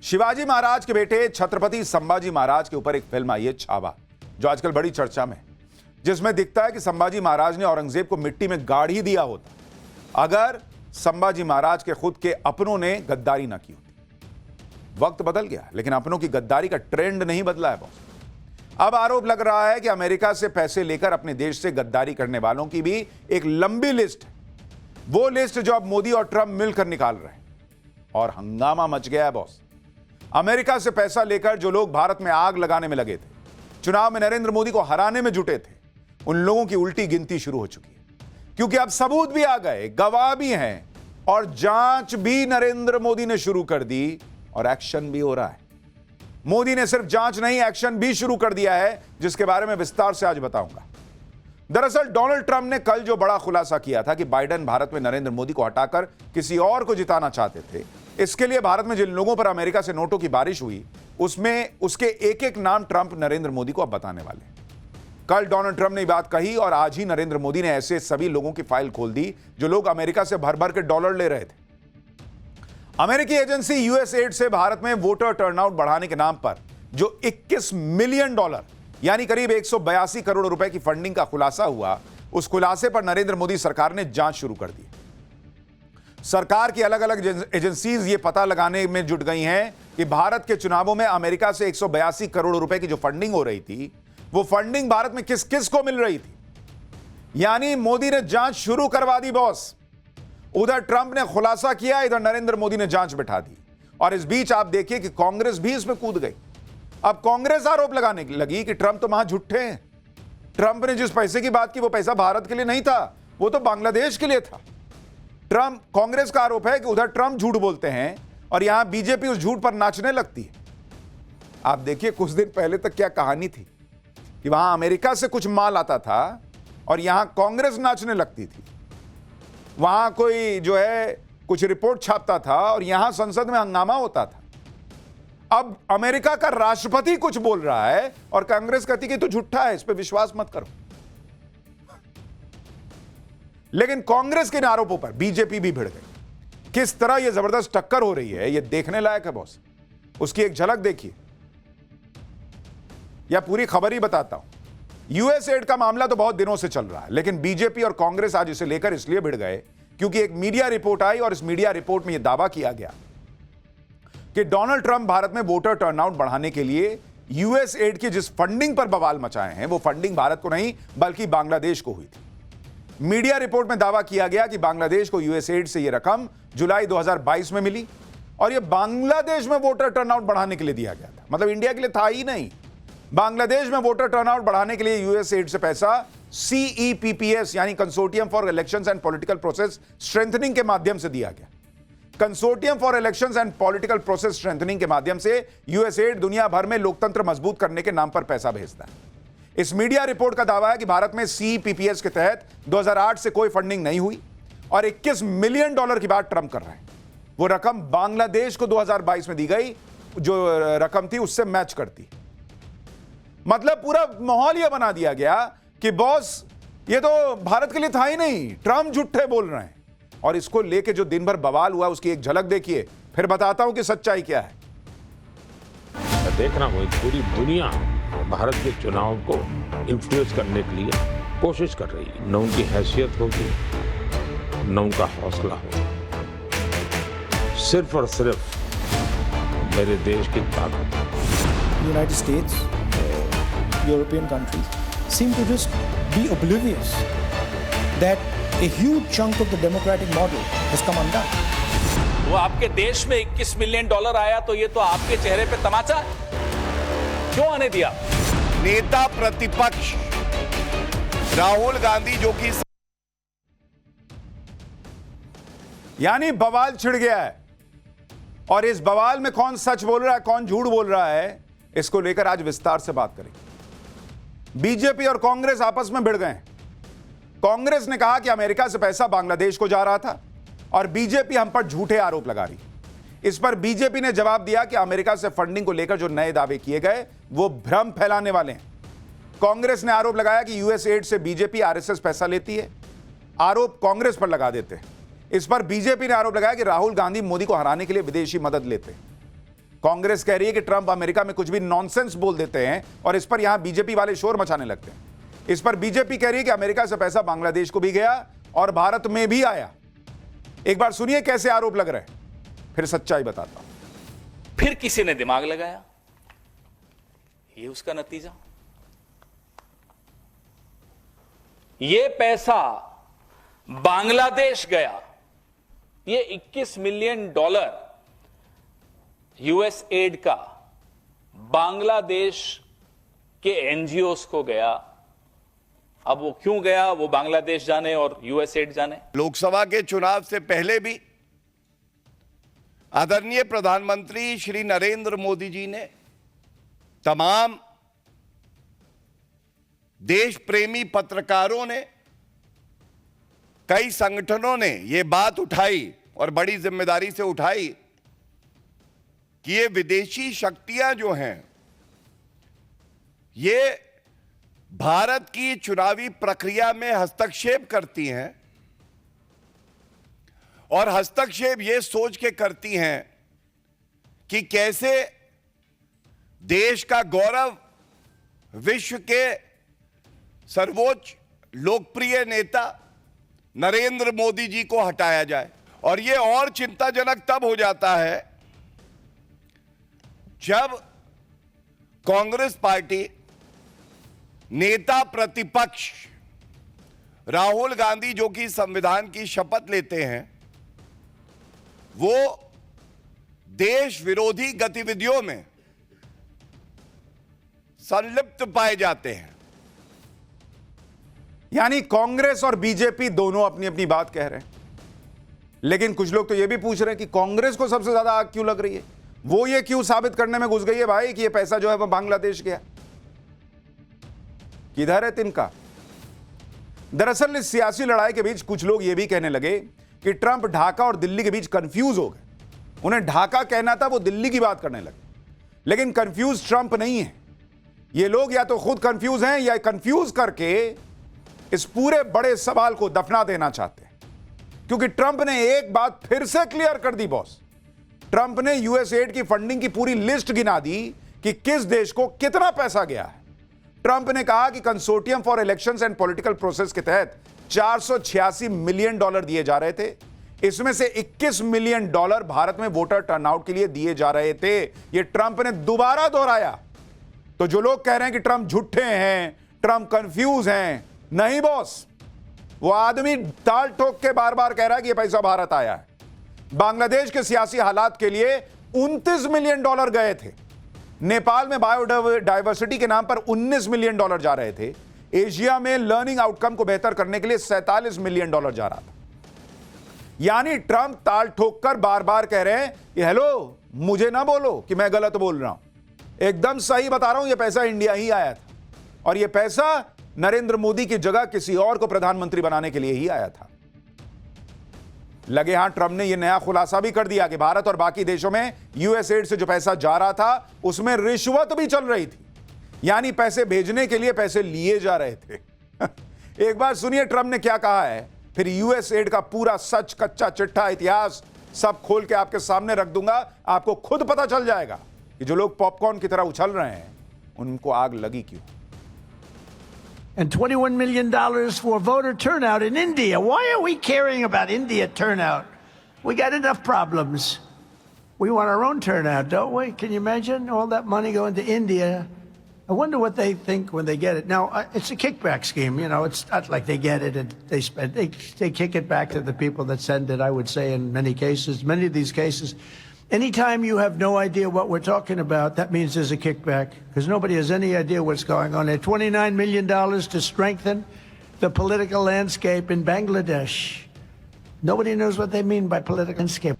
शिवाजी महाराज के बेटे छत्रपति संभाजी महाराज के ऊपर एक फिल्म आई है छावा, जो आजकल बड़ी चर्चा में, जिसमें दिखता है कि संभाजी महाराज ने औरंगजेब को मिट्टी में गाड़ ही दिया होता अगर संभाजी महाराज के खुद के अपनों ने गद्दारी ना की होती। वक्त बदल गया, लेकिन अपनों की गद्दारी का ट्रेंड नहीं बदला है बॉस। अब आरोप लग रहा है कि अमेरिका से पैसे लेकर अपने देश से गद्दारी करने वालों की भी एक लंबी लिस्ट है, वो लिस्ट जो अब मोदी और ट्रंप मिलकर निकाल रहे हैं। और हंगामा मच गया है बॉस। अमेरिका से पैसा लेकर जो लोग भारत में आग लगाने में लगे थे, चुनाव में नरेंद्र मोदी को हराने में जुटे थे, उन लोगों की उल्टी गिनती शुरू हो चुकी है, क्योंकि अब सबूत भी आ गए, गवाह भी हैं और जांच भी नरेंद्र मोदी ने शुरू कर दी और एक्शन भी हो रहा है। मोदी ने सिर्फ जांच नहीं, एक्शन भी शुरू कर दिया है, जिसके बारे में विस्तार से आज बताऊंगा। दरअसल डोनाल्ड ट्रंप ने कल जो बड़ा खुलासा किया था कि बाइडेन भारत में नरेंद्र मोदी को हटाकर किसी और को जिताना चाहते थे, इसके लिए भारत में जिन लोगों पर अमेरिका से नोटों की बारिश हुई, उसमें उसके एक एक नाम ट्रंप नरेंद्र मोदी को अब बताने वाले। कल डोनाल्ड ट्रंप ने ये बात कही और आज ही नरेंद्र मोदी ने ऐसे सभी लोगों की फाइल खोल दी जो लोग अमेरिका से भर भर के डॉलर ले रहे थे। अमेरिकी एजेंसी यूएसएड से भारत में वोटर टर्नआउट बढ़ाने के नाम पर जो 21 मिलियन डॉलर यानी करीब 182 करोड़ रुपए की फंडिंग का खुलासा हुआ, उस खुलासे पर नरेंद्र मोदी सरकार ने जांच शुरू कर दी। सरकार की अलग अलग एजेंसीज ये पता लगाने में जुट गई हैं कि भारत के चुनावों में अमेरिका से 182 करोड़ रुपए की जो फंडिंग हो रही थी, वो फंडिंग भारत में किस किस को मिल रही थी। यानी मोदी ने जांच शुरू करवा दी बॉस। उधर ट्रंप ने खुलासा किया, इधर नरेंद्र मोदी ने जांच बिठा दी। और इस बीच आप देखिए कि कांग्रेस भी इसमें कूद गई। अब कांग्रेस आरोप लगाने लगी कि ट्रंप तो महा झूठे हैं। ट्रंप ने जिस पैसे की बात की वो पैसा भारत के लिए नहीं था, वो तो बांग्लादेश के लिए था। कांग्रेस का आरोप है कि उधर ट्रंप झूठ बोलते हैं और यहां बीजेपी उस झूठ पर नाचने लगती है। आप देखिए कुछ दिन पहले तक क्या कहानी थी कि वहां अमेरिका से कुछ माल आता था और यहां कांग्रेस नाचने लगती थी। वहां कोई जो है कुछ रिपोर्ट छापता था और यहां संसद में हंगामा होता था। अब अमेरिका का राष्ट्रपति कुछ बोल रहा है और कांग्रेस कहती कि तो झूठा है, इस पर विश्वास मत करो। लेकिन कांग्रेस के इन आरोपों पर बीजेपी भी भिड़ गई। किस तरह यह जबरदस्त टक्कर हो रही है, यह देखने लायक है बॉस। उसकी एक झलक देखिए, या पूरी खबर ही बताता हूं। यूएसएड का मामला तो बहुत दिनों से चल रहा है, लेकिन बीजेपी और कांग्रेस आज इसे लेकर इसलिए भिड़ गए क्योंकि एक मीडिया रिपोर्ट आई और इस मीडिया रिपोर्ट में यह दावा किया गया कि डोनाल्ड ट्रंप भारत में वोटर टर्नआउट बढ़ाने के लिए यूएसएड की जिस फंडिंग पर बवाल मचाए हैं, वो फंडिंग भारत को नहीं बल्कि बांग्लादेश को हुई थी। मीडिया रिपोर्ट में दावा किया गया कि बांग्लादेश को यूएसएड से यह रकम जुलाई 2022 में मिली और यह बांग्लादेश में वोटर टर्नआउट बढ़ाने के लिए दिया गया था। मतलब इंडिया के लिए था ही नहीं। बांग्लादेश में वोटर टर्नआउट बढ़ाने के लिए यूएसएड से पैसा CEPPS यानी consortium for elections and political process strengthening के माध्यम से दिया गया। Consortium for elections and political process strengthening के माध्यम से यूएसएड दुनिया भर में लोकतंत्र मजबूत करने के नाम पर पैसा भेजता है। इस मीडिया रिपोर्ट का दावा है कि भारत में CEPPS के तहत 2008 से कोई फंडिंग नहीं हुई और 21 मिलियन डॉलर की बात ट्रंप कर रहे हैं। वो रकम बांग्लादेश को 2022 में दी गई, जो रकम थी उससे मैच करती। मतलब पूरा माहौल यह बना दिया गया कि बॉस ये तो भारत के लिए था ही नहीं, ट्रंप झूठे बोल रहे हैं। और इसको लेके जो दिन भर बवाल हुआ उसकी एक झलक देखिए, फिर बताता हूं कि सच्चाई क्या है। देखना हो पूरी दुनिया भारत के चुनाव को इन्फ्लुएंस करने के लिए कोशिश कर रही है। न उनकी हैसियत होगी, न उनका हौसला होगा, सिर्फ और सिर्फ मेरे देश की ताकत। United States, European countries seem to just be oblivious that a huge chunk of the democratic model has come undone. वो आपके देश में 21 मिलियन डॉलर आया तो ये तो आपके चेहरे पे तमाचा क्यों आने दिया? नेता प्रतिपक्ष राहुल गांधी जो कि यानी बवाल छिड़ गया है और इस बवाल में कौन सच बोल रहा है, कौन झूठ बोल रहा है, इसको लेकर आज विस्तार से बात करेंगे। बीजेपी और कांग्रेस आपस में भिड़ गए हैं। कांग्रेस ने कहा कि अमेरिका से पैसा बांग्लादेश को जा रहा था और बीजेपी हम पर झूठे आरोप लगा रही। इस पर बीजेपी ने जवाब दिया कि अमेरिका से फंडिंग को लेकर जो नए दावे किए गए वो भ्रम फैलाने वाले हैं। कांग्रेस ने आरोप लगाया कि यूएसएड से बीजेपी आरएसएस पैसा लेती है। आरोप कांग्रेस पर लगा देते हैं। इस पर बीजेपी ने आरोप लगाया कि राहुल गांधी मोदी को हराने के लिए विदेशी मदद लेते हैं। कांग्रेस कह रही है कि ट्रंप अमेरिका में कुछ भी नॉनसेंस बोल देते हैं और इस पर यहां बीजेपी वाले शोर मचाने लगते हैं। इस पर बीजेपी कह रही है कि अमेरिका से पैसा बांग्लादेश को भी गया और भारत में भी आया। एक बार सुनिए कैसे आरोप लग रहे हैं, फिर सच्चाई बताता हूं। फिर किसी ने दिमाग लगाया, ये उसका नतीजा। ये पैसा बांग्लादेश गया, ये 21 मिलियन डॉलर यूएस एड का बांग्लादेश के एनजीओस को गया। अब वो क्यों गया, वो बांग्लादेश जाने और यूएस एड जाने। लोकसभा के चुनाव से पहले भी आदरणीय प्रधानमंत्री श्री नरेंद्र मोदी जी ने, तमाम देश प्रेमी पत्रकारों ने, कई संगठनों ने यह बात उठाई और बड़ी जिम्मेदारी से उठाई कि ये विदेशी शक्तियां जो हैं ये भारत की चुनावी प्रक्रिया में हस्तक्षेप करती हैं और हस्तक्षेप ये सोच के करती हैं कि कैसे देश का गौरव, विश्व के सर्वोच्च लोकप्रिय नेता नरेंद्र मोदी जी को हटाया जाए। और ये और चिंताजनक तब हो जाता है जब कांग्रेस पार्टी नेता प्रतिपक्ष राहुल गांधी, जो कि संविधान की शपथ लेते हैं, वो देश विरोधी गतिविधियों में संलिप्त पाए जाते हैं। यानी कांग्रेस और बीजेपी दोनों अपनी अपनी बात कह रहे हैं, लेकिन कुछ लोग तो यह भी पूछ रहे हैं कि कांग्रेस को सबसे ज्यादा आग क्यों लग रही है, वो ये क्यों साबित करने में घुस गई है भाई कि ये पैसा जो है वो बांग्लादेश गया। किधर है तिनका। दरअसल इस सियासी लड़ाई के बीच कुछ लोग ये भी कहने लगे कि ट्रंप ढाका और दिल्ली के बीच कंफ्यूज हो गए। उन्हें ढाका कहना था, वो दिल्ली की बात करने लगे। लेकिन कंफ्यूज ट्रंप नहीं है, ये लोग या तो खुद कंफ्यूज हैं या कंफ्यूज करके इस पूरे बड़े सवाल को दफना देना चाहते हैं। क्योंकि ट्रंप ने एक बात फिर से क्लियर कर दी बॉस। ट्रंप ने यूएस एड की फंडिंग की पूरी लिस्ट गिना दी कि किस देश को कितना पैसा गया है। ट्रंप ने कहा कि consortium for elections and political process के तहत 486 मिलियन डॉलर दिए जा रहे थे। इसमें से 21 मिलियन डॉलर भारत में वोटर टर्नआउट के लिए दिए जा रहे थे। यह ट्रंप ने दोबारा दोहराया। तो जो लोग कह रहे हैं कि ट्रंप झूठे हैं, ट्रंप कंफ्यूज हैं, नहीं बॉस, वो आदमी ताल ठोक के बार बार कह रहा है कि यह पैसा भारत आया है। बांग्लादेश के सियासी हालात के लिए 29 मिलियन डॉलर गए थे। नेपाल में बायोडायवर्सिटी के नाम पर 19 मिलियन डॉलर जा रहे थे। एशिया में लर्निंग आउटकम को बेहतर करने के लिए 47 मिलियन डॉलर जा रहा था। यानी ट्रंप ताल ठोक कर बार बार कह रहे हैं कि हेलो, मुझे ना बोलो कि मैं गलत बोल रहा हूं, एकदम सही बता रहा हूं, यह पैसा इंडिया ही आया था और यह पैसा नरेंद्र मोदी की जगह किसी और को प्रधानमंत्री बनाने के लिए ही आया था। लगे हां, ट्रंप ने यह नया खुलासा भी कर दिया कि भारत और बाकी देशों में यूएस एड से जो पैसा जा रहा था उसमें रिश्वत भी चल रही थी। यानी पैसे भेजने के लिए पैसे लिए जा रहे थे। एक बार सुनिए ट्रंप ने क्या कहा है, फिर यूएस एड का पूरा सच, कच्चा चिट्ठा, इतिहास सब खोल के आपके सामने रख दूंगा। आपको खुद पता चल जाएगा कि जो लोग पॉपकॉर्न की तरह उछल रहे हैं उनको आग लगी क्यों। And $21 million for voter turnout in India. Why are we caring about India turnout? We got enough problems. We want our own turnout, don't we? Can you imagine all that money going to India? I wonder what they think when they get it. Now, it's a kickback scheme. You know, it's not like they get it and they spend. They kick it back to the people that send it, I would say, in many cases. Many of these cases, anytime you have no idea what we're talking about, that means there's a kickback, because nobody has any idea what's going on there. $29 million to strengthen the political landscape in Bangladesh. Nobody knows what they mean by political landscape.